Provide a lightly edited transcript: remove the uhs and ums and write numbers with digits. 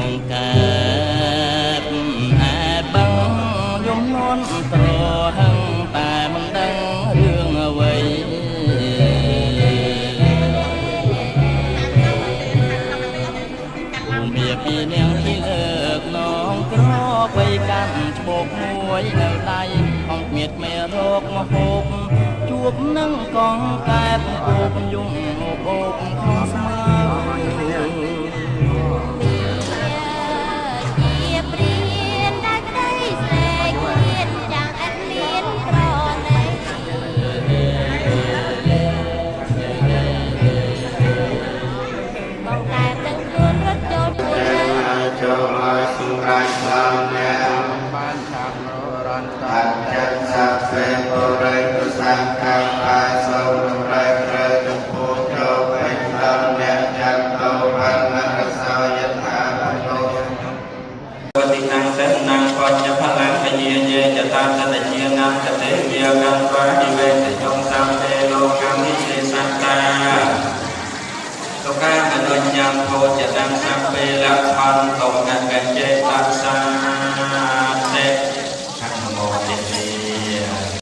องកើតអាចបងយំនន់ត្រហឹងតែមិនដឹងរឿងអ្វីមាពីនាងពីលើកនងក្របីកាន់ច្បោកមួយនៅដៃអង្គមៀតមេរោគមហូបជួបនឹងកងកែបអូបយំអូបក្នុងស្មៅចូលឲ្យសម្រាប់តាមអ្នកបានថាប្ររន្តតាចិត្តសាស្ត្របរិយប្រសាខាងអាយសូមរំលែកត្រូវចំពោះចូលពេញដល់អ្នកចាំទៅបានរសាយថានោវតិតាំងសិនងបច្ចផលាភញាយេចតាតតជាណាកតេយាកម្មបានិវេទចងសំទេលោកម្មនិសេសតាលោកកាអនុញ្ញាតពោចតាំងសព្វេលៈខនតុកកញ្ចេតសា